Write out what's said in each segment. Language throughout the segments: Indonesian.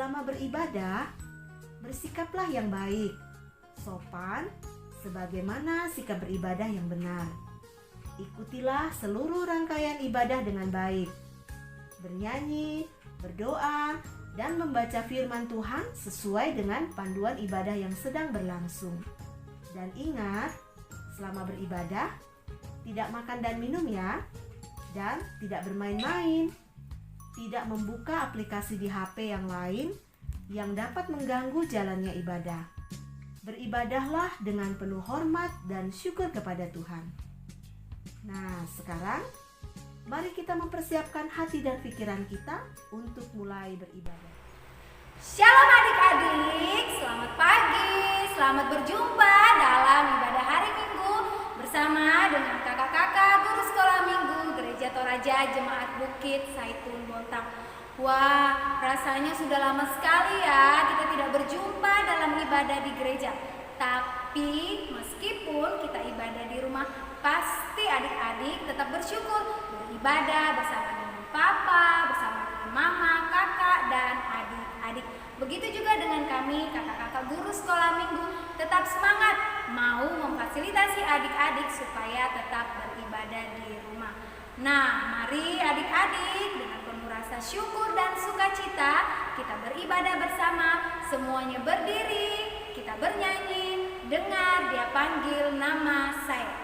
selama beribadah, bersikaplah yang baik, sopan, sebagaimana sikap beribadah yang benar. Ikutilah seluruh rangkaian ibadah dengan baik, bernyanyi, berdoa, dan membaca firman Tuhan sesuai dengan panduan ibadah yang sedang berlangsung. Dan ingat, selama beribadah, tidak makan dan minum ya, dan tidak bermain-main, tidak membuka aplikasi di HP yang lain yang dapat mengganggu jalannya ibadah. Beribadahlah dengan penuh hormat dan syukur kepada Tuhan. Nah, sekarang mari kita mempersiapkan hati dan pikiran kita untuk mulai beribadah. Shalom adik-adik, selamat pagi, selamat berjumpa dalam ibadah hari Minggu bersama dengan kakak-kakak guru sekolah minggu Gereja Toraja Jemaat Bukit Saitun Bontang. Wah, rasanya sudah lama sekali ya kita tidak berjumpa dalam ibadah di gereja. Tapi meskipun kita ibadah di rumah, pasti adik-adik tetap bersyukur beribadah bersama dengan papa, bersama dengan mama, kakak, dan adik-adik. Begitu juga dengan kami, kakak-kakak guru sekolah minggu, tetap semangat mau memfasilitasi adik-adik supaya tetap beribadah di rumah. Nah, mari adik-adik dengan penuh rasa syukur dan sukacita kita beribadah bersama. Semuanya berdiri, kita bernyanyi, dengar Dia panggil nama saya.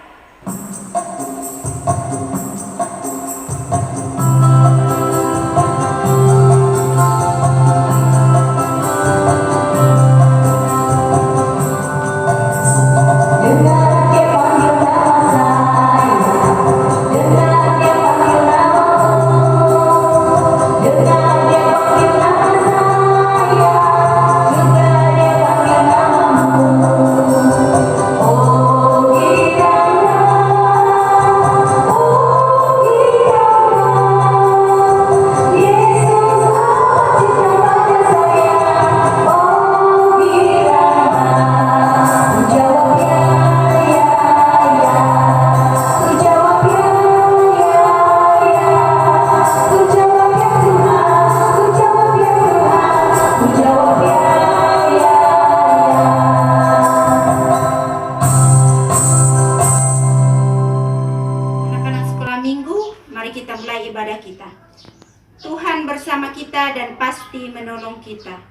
Kita.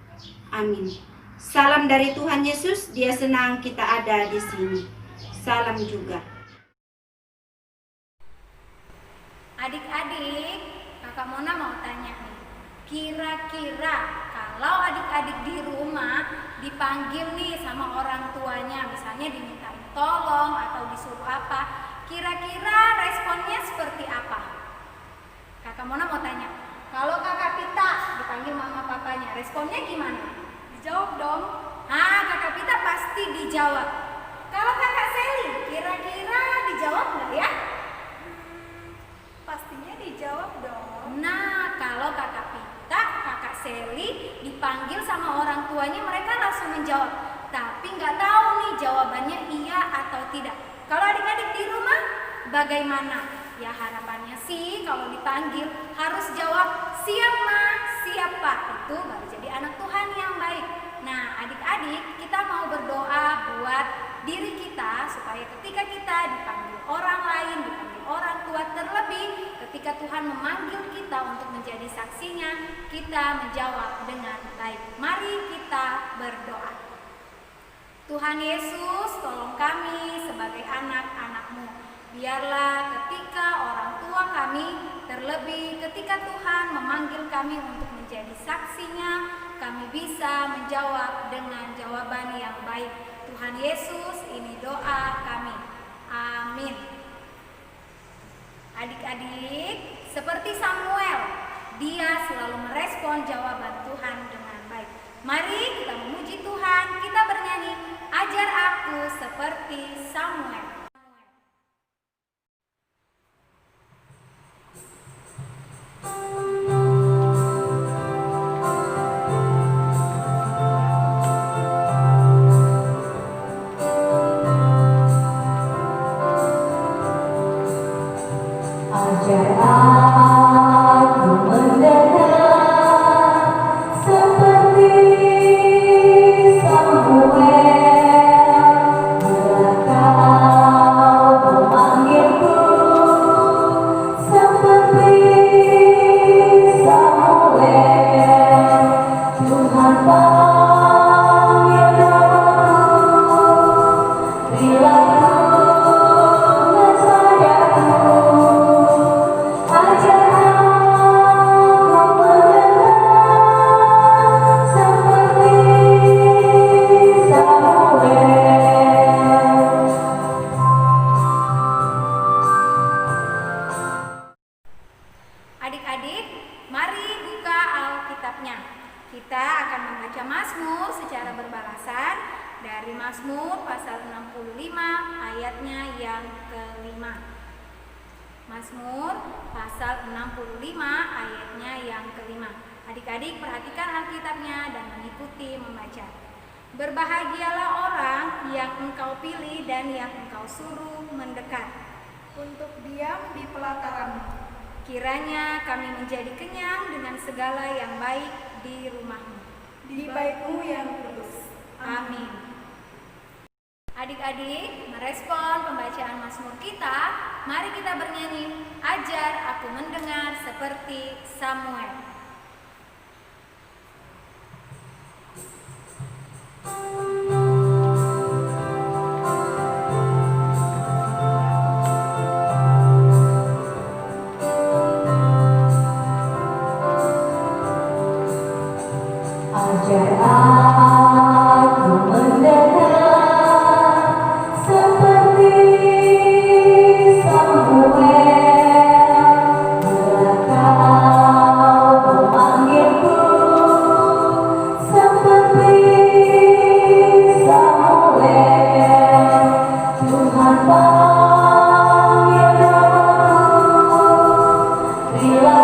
Amin. Salam dari Tuhan Yesus, Dia senang kita ada di sini. Salam juga. Adik-adik, Kakak Mona mau tanya nih. Kira-kira kalau adik-adik di rumah dipanggil nih sama orang tuanya, misalnya dimintain tolong atau disuruh apa, kira-kira responnya seperti apa? Kakak Mona mau tanya. Kalau kakak Pita dipanggil mama papanya, responnya gimana? Dijawab dong. Kakak Pita pasti dijawab. Kalau kakak Seli, kira-kira dijawab nggak ya? Pastinya dijawab dong. Nah, kalau kakak Pita, kakak Seli dipanggil sama orang tuanya, mereka langsung menjawab. Tapi nggak tahu nih jawabannya iya atau tidak. Kalau adik-adik di rumah, bagaimana? Ya harapannya sih kalau dipanggil harus jawab siap ma, siap pak. Itu baru jadi anak Tuhan yang baik. Nah adik-adik, kita mau berdoa buat diri kita supaya ketika kita dipanggil orang lain, dipanggil orang tua, terlebih ketika Tuhan memanggil kita untuk menjadi saksinya, kita menjawab dengan baik. Mari kita berdoa. Tuhan Yesus, tolong kami sebagai anak-anak-Mu. Biarlah ketika orang tua kami, terlebih ketika Tuhan memanggil kami untuk menjadi saksinya, kami bisa menjawab dengan jawaban yang baik. Tuhan Yesus, ini doa kami. Amin. Adik-adik, seperti Samuel, dia selalu merespon jawaban Tuhan dengan baik. Mari kita memuji Tuhan, kita bernyanyi, ajar aku seperti Samuel. Ajar aku mendengar seperti Mazmur pasal 65 ayatnya yang kelima. Adik-adik perhatikan Alkitabnya dan mengikuti membaca. Berbahagialah orang yang engkau pilih dan yang engkau suruh mendekat untuk diam di pelataranmu. Kiranya kami menjadi kenyang dengan segala yang baik di rumahmu. Di baitmu yang kudus. Amin. Adik-adik, merespon pembacaan Mazmur kita, mari kita bernyanyi, ajar aku mendengar seperti Samuel. Ajar aku mendengar seperti Samuel, bila kau memanggilku seperti Samuel. Tuhan panggil namaku, bila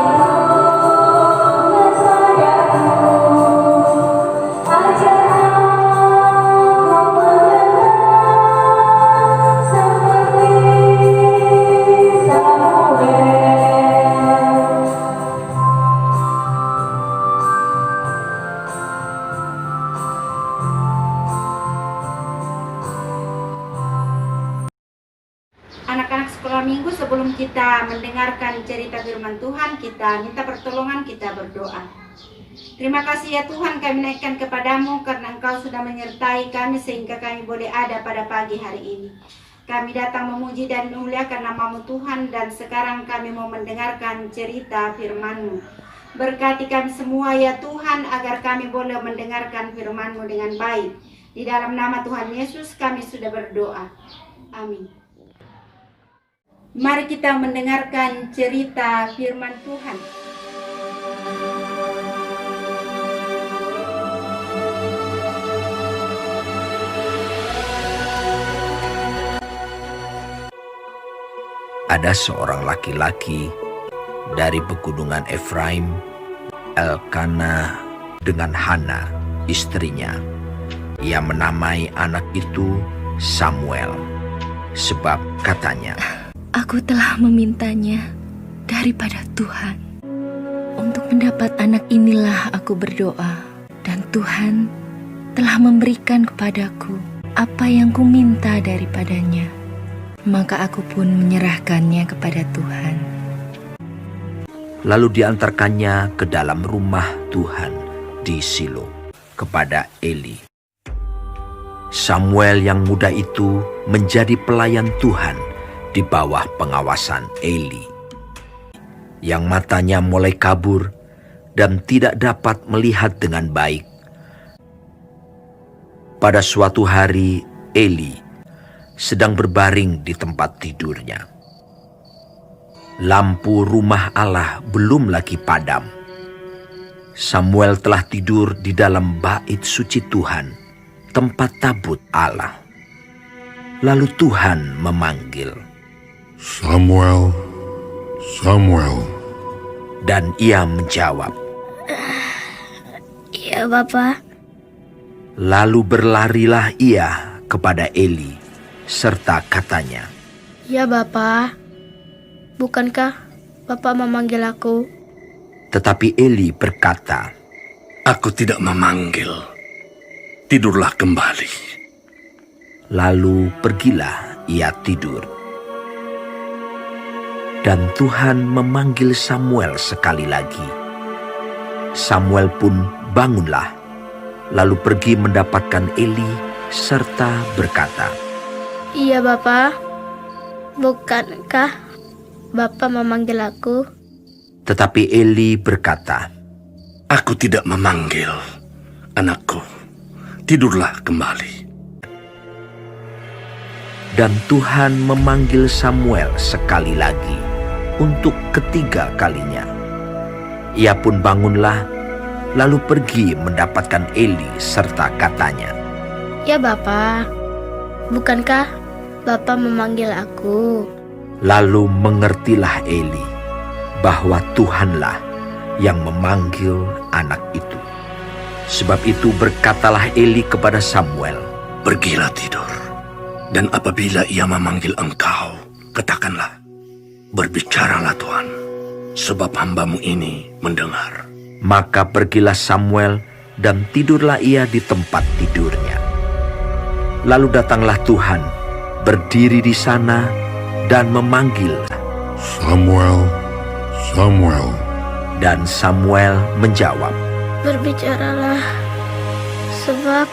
Anak-anak sekolah minggu, sebelum kita mendengarkan cerita firman Tuhan, kita minta pertolongan, kita berdoa. Terima kasih ya Tuhan, kami naikkan kepadamu karena Engkau sudah menyertai kami sehingga kami boleh ada pada pagi hari ini. Kami datang memuji dan memuliakan nama-Mu Tuhan, dan sekarang kami mau mendengarkan cerita firman-Mu. Berkati kami semua ya Tuhan, agar kami boleh mendengarkan firman-Mu dengan baik. Di dalam nama Tuhan Yesus kami sudah berdoa. Amin. Mari kita mendengarkan cerita firman Tuhan. Ada seorang laki-laki dari pegunungan Efraim, Elkana, dengan Hana, istrinya. Ia menamai anak itu Samuel, sebab katanya, aku telah memintanya daripada Tuhan. Untuk mendapat anak inilah aku berdoa, dan Tuhan telah memberikan kepadaku apa yang kuminta daripadanya. Maka aku pun menyerahkannya kepada Tuhan. Lalu diantarkannya ke dalam rumah Tuhan di Silo kepada Eli. Samuel yang muda itu menjadi pelayan Tuhan di bawah pengawasan Eli, yang matanya mulai kabur dan tidak dapat melihat dengan baik. Pada suatu hari Eli sedang berbaring di tempat tidurnya. Lampu rumah Allah belum lagi padam. Samuel telah tidur di dalam bait suci Tuhan, tempat tabut Allah. Lalu Tuhan memanggil, Samuel, Samuel. Dan ia menjawab, Iya, Bapa. lalu berlarilah ia kepada Eli, serta katanya, Ya, Bapa. Bukankah Bapa memanggil aku? tetapi Eli berkata, Aku tidak memanggil. Tidurlah kembali. lalu pergilah ia tidur. Dan Tuhan memanggil Samuel sekali lagi. Samuel pun bangunlah, lalu pergi mendapatkan Eli serta berkata, Iya, Bapa. Bukankah Bapa memanggil aku? tetapi Eli berkata, Aku tidak memanggil. Anakku, tidurlah kembali. Dan Tuhan memanggil Samuel sekali lagi untuk ketiga kalinya. Ia pun bangunlah, lalu pergi mendapatkan Eli serta katanya, Ya, Bapa. Bukankah Bapa memanggil aku? Lalu mengertilah Eli bahwa Tuhanlah yang memanggil anak itu. Sebab itu berkatalah Eli kepada Samuel, Pergilah tidur, dan apabila ia memanggil engkau, katakanlah, berbicaralah Tuhan, sebab hambamu ini mendengar. Maka pergilah Samuel dan tidurlah ia di tempat tidurnya. Lalu datanglah Tuhan, berdiri di sana dan memanggil, Samuel, Samuel. dan Samuel menjawab, Berbicaralah, sebab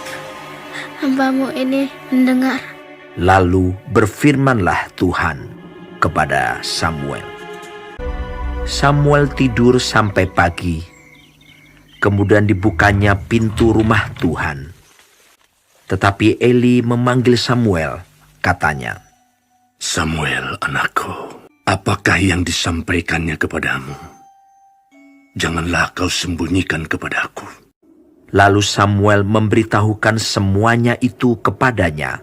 hambamu ini mendengar. Lalu berfirmanlah Tuhan kepada Samuel. Samuel tidur sampai pagi, kemudian dibukanya pintu rumah Tuhan. Tetapi Eli memanggil Samuel, katanya, Samuel, anakku, apakah yang disampaikannya kepadamu? Janganlah kau sembunyikan kepadaku. Lalu Samuel memberitahukan semuanya itu kepadanya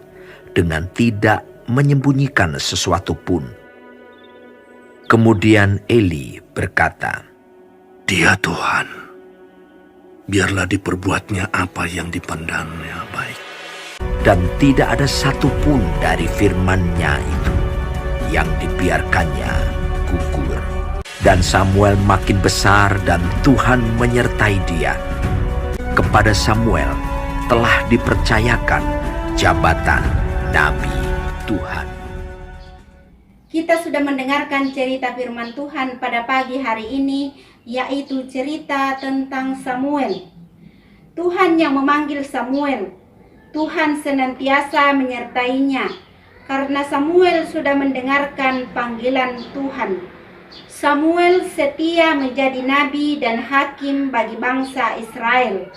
dengan tidak menyembunyikan sesuatu pun. Kemudian Eli berkata, Dia Tuhan, biarlah diperbuatnya apa yang dipandangnya baik. dan tidak ada satupun dari firman-Nya itu yang dibiarkannya gugur. Dan Samuel makin besar dan Tuhan menyertai dia. Kepada Samuel telah dipercayakan jabatan Nabi Tuhan. Kita sudah mendengarkan cerita firman Tuhan pada pagi hari ini, yaitu cerita tentang Samuel. Tuhan yang memanggil Samuel. Tuhan senantiasa menyertainya, karena Samuel sudah mendengarkan panggilan Tuhan. Samuel setia menjadi nabi dan hakim bagi bangsa Israel.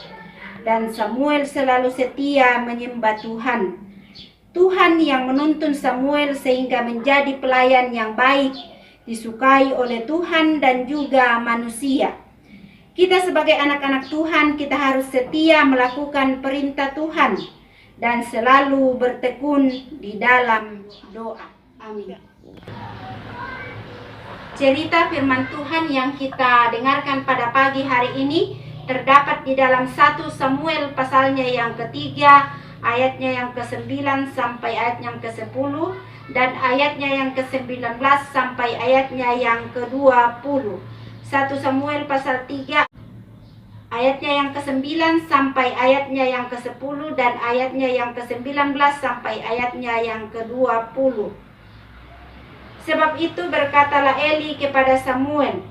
Dan Samuel selalu setia menyembah Tuhan. Tuhan yang menuntun Samuel sehingga menjadi pelayan yang baik, disukai oleh Tuhan dan juga manusia. Kita sebagai anak-anak Tuhan, kita harus setia melakukan perintah Tuhan dan selalu bertekun di dalam doa. Amin. Cerita firman Tuhan yang kita dengarkan pada pagi hari ini terdapat di dalam 1 Samuel pasalnya yang ketiga, ayatnya yang ke-9 sampai ayatnya yang ke-10, dan ayatnya yang ke-19 sampai ayatnya yang ke-20. 1 Samuel pasal 3, ayatnya yang ke-9 sampai ayatnya yang ke-10, dan ayatnya yang ke-19 sampai ayatnya yang ke-20. Sebab itu berkatalah Eli kepada Samuel,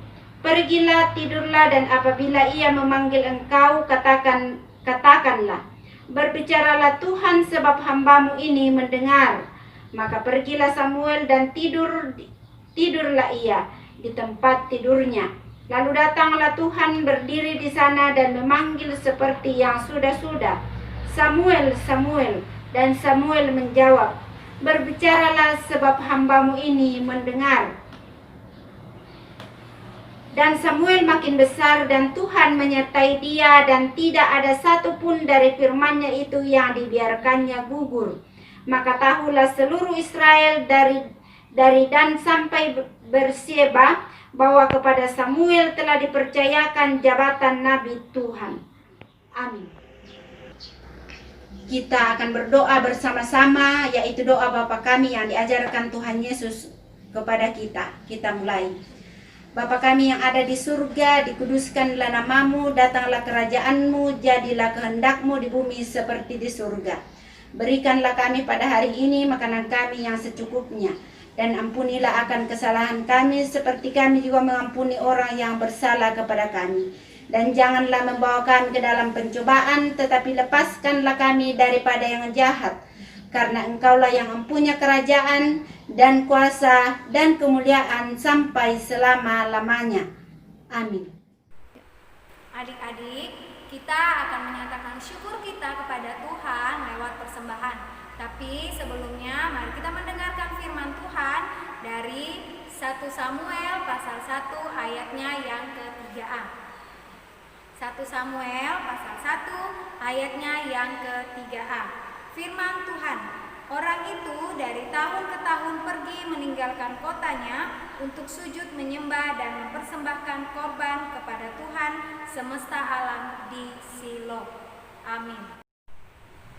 Pergilah, tidurlah, dan apabila ia memanggil engkau, katakanlah, berbicaralah Tuhan, sebab hambamu ini mendengar. Maka pergilah Samuel dan tidurlah ia di tempat tidurnya. Lalu datanglah Tuhan berdiri di sana dan memanggil seperti yang sudah-sudah, Samuel, Samuel. Dan Samuel menjawab, berbicaralah, sebab hambamu ini mendengar. Dan Samuel makin besar dan Tuhan menyertai dia, dan tidak ada satupun dari firman-Nya itu yang dibiarkannya gugur. Maka tahulah seluruh Israel dari Dan sampai Berseba bahwa kepada Samuel telah dipercayakan jabatan Nabi Tuhan. Amin. Kita akan berdoa bersama-sama, yaitu doa Bapa kami yang diajarkan Tuhan Yesus kepada kita. Kita mulai. Bapa kami yang ada di surga, dikuduskanlah namamu, datanglah kerajaanmu, jadilah kehendakmu di bumi seperti di surga. Berikanlah kami pada hari ini makanan kami yang secukupnya, dan ampunilah akan kesalahan kami seperti kami juga mengampuni orang yang bersalah kepada kami. Dan janganlah membawa kami ke dalam pencobaan, tetapi lepaskanlah kami daripada yang jahat. Karena engkaulah yang mempunyai kerajaan dan kuasa dan kemuliaan sampai selama-lamanya. Amin. Adik-adik, kita akan menyatakan syukur kita kepada Tuhan lewat persembahan. Tapi sebelumnya mari kita mendengarkan firman Tuhan dari 1 Samuel pasal 1 ayatnya yang ke-3a. 1 Samuel pasal 1 ayatnya yang ke-3a. Firman Tuhan, Orang itu dari tahun ke tahun pergi meninggalkan kotanya untuk sujud menyembah dan mempersembahkan korban kepada Tuhan semesta alam di Silo. Amin.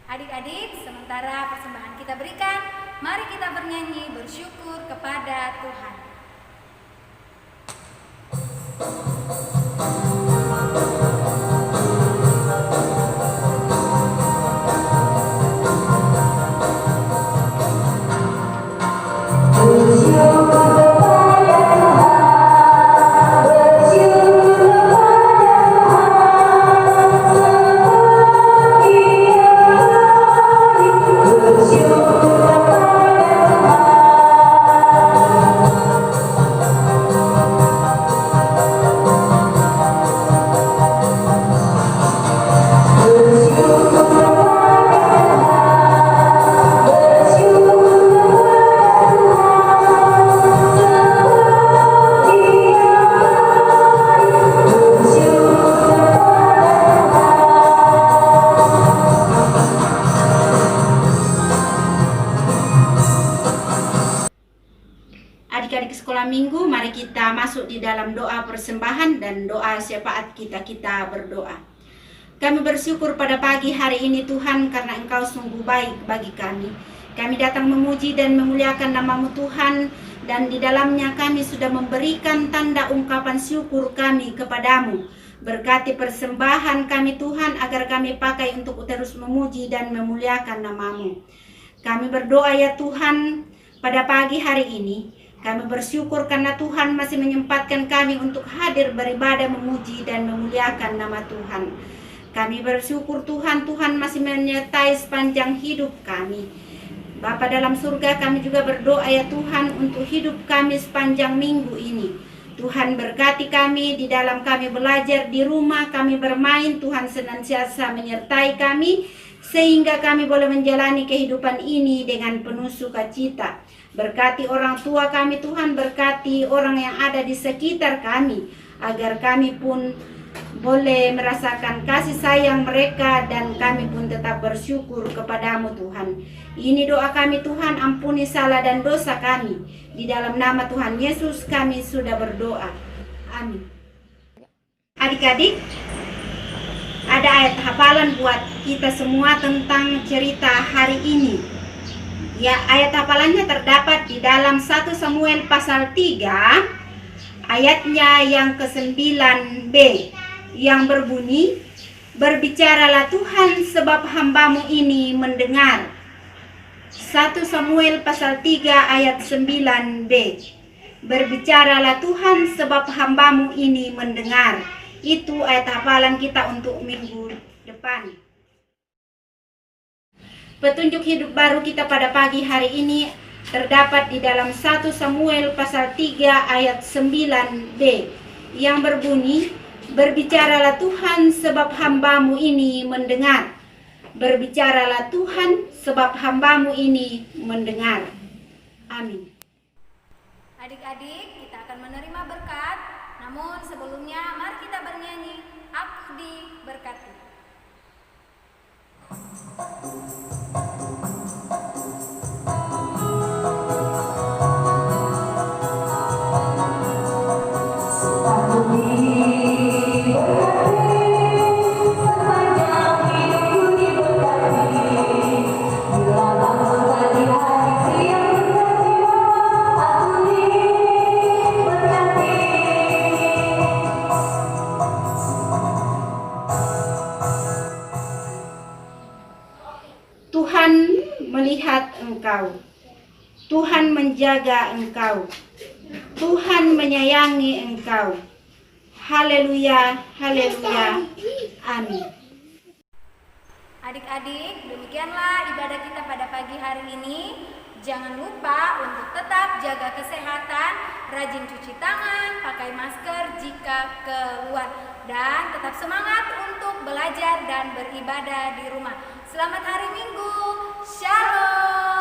Adik-adik, sementara persembahan kita berikan, mari kita bernyanyi bersyukur kepada Tuhan. Adik-adik sekolah minggu, mari kita masuk di dalam doa persembahan dan doa syafaat kita berdoa. Kami bersyukur pada pagi hari ini Tuhan karena Engkau sungguh baik bagi kami. Kami datang memuji dan memuliakan nama-Mu Tuhan, dan di dalamnya kami sudah memberikan tanda ungkapan syukur kami kepadamu. Berkati persembahan kami Tuhan agar kami pakai untuk terus memuji dan memuliakan nama-Mu. Kami berdoa ya Tuhan pada pagi hari ini. Kami bersyukur karena Tuhan masih menyempatkan kami untuk hadir beribadah, memuji dan memuliakan nama Tuhan. Kami bersyukur Tuhan masih menyertai sepanjang hidup kami. Bapa dalam surga, kami juga berdoa ya Tuhan untuk hidup kami sepanjang minggu ini. Tuhan berkati kami di dalam kami belajar di rumah, kami bermain, Tuhan senantiasa menyertai kami sehingga kami boleh menjalani kehidupan ini dengan penuh sukacita. Berkati orang tua kami Tuhan, berkati orang yang ada di sekitar kami, agar kami pun boleh merasakan kasih sayang mereka dan kami pun tetap bersyukur kepadamu Tuhan. Ini doa kami Tuhan, ampuni salah dan dosa kami. Di dalam nama Tuhan Yesus kami sudah berdoa. Amin. Adik-adik, ada ayat hafalan buat kita semua tentang cerita hari ini. Ya, ayat hafalannya terdapat di dalam 1 Samuel pasal 3 ayatnya yang ke-9b yang berbunyi, berbicaralah Tuhan sebab hamba-Mu ini mendengar. 1 Samuel pasal 3 ayat 9b. Berbicaralah Tuhan sebab hamba-Mu ini mendengar. Itu ayat hafalan kita untuk minggu depan. Petunjuk hidup baru kita pada pagi hari ini terdapat di dalam 1 Samuel pasal 3 ayat 9b yang berbunyi, berbicaralah Tuhan sebab hamba-Mu ini mendengar. Berbicaralah Tuhan sebab hamba-Mu ini mendengar. Amin. Adik-adik, kita akan menerima berkat. Namun sebelumnya mari kita bernyanyi, Aku Diberkati. Tuhan melihat engkau, Tuhan menjaga engkau, Tuhan menyayangi engkau. Haleluya, haleluya, amin. Adik-adik, demikianlah ibadah kita pada pagi hari ini. Jangan lupa untuk tetap jaga kesehatan, rajin cuci tangan, pakai masker jika keluar, dan tetap semangat untuk belajar dan beribadah di rumah. Selamat hari Minggu, Shalom.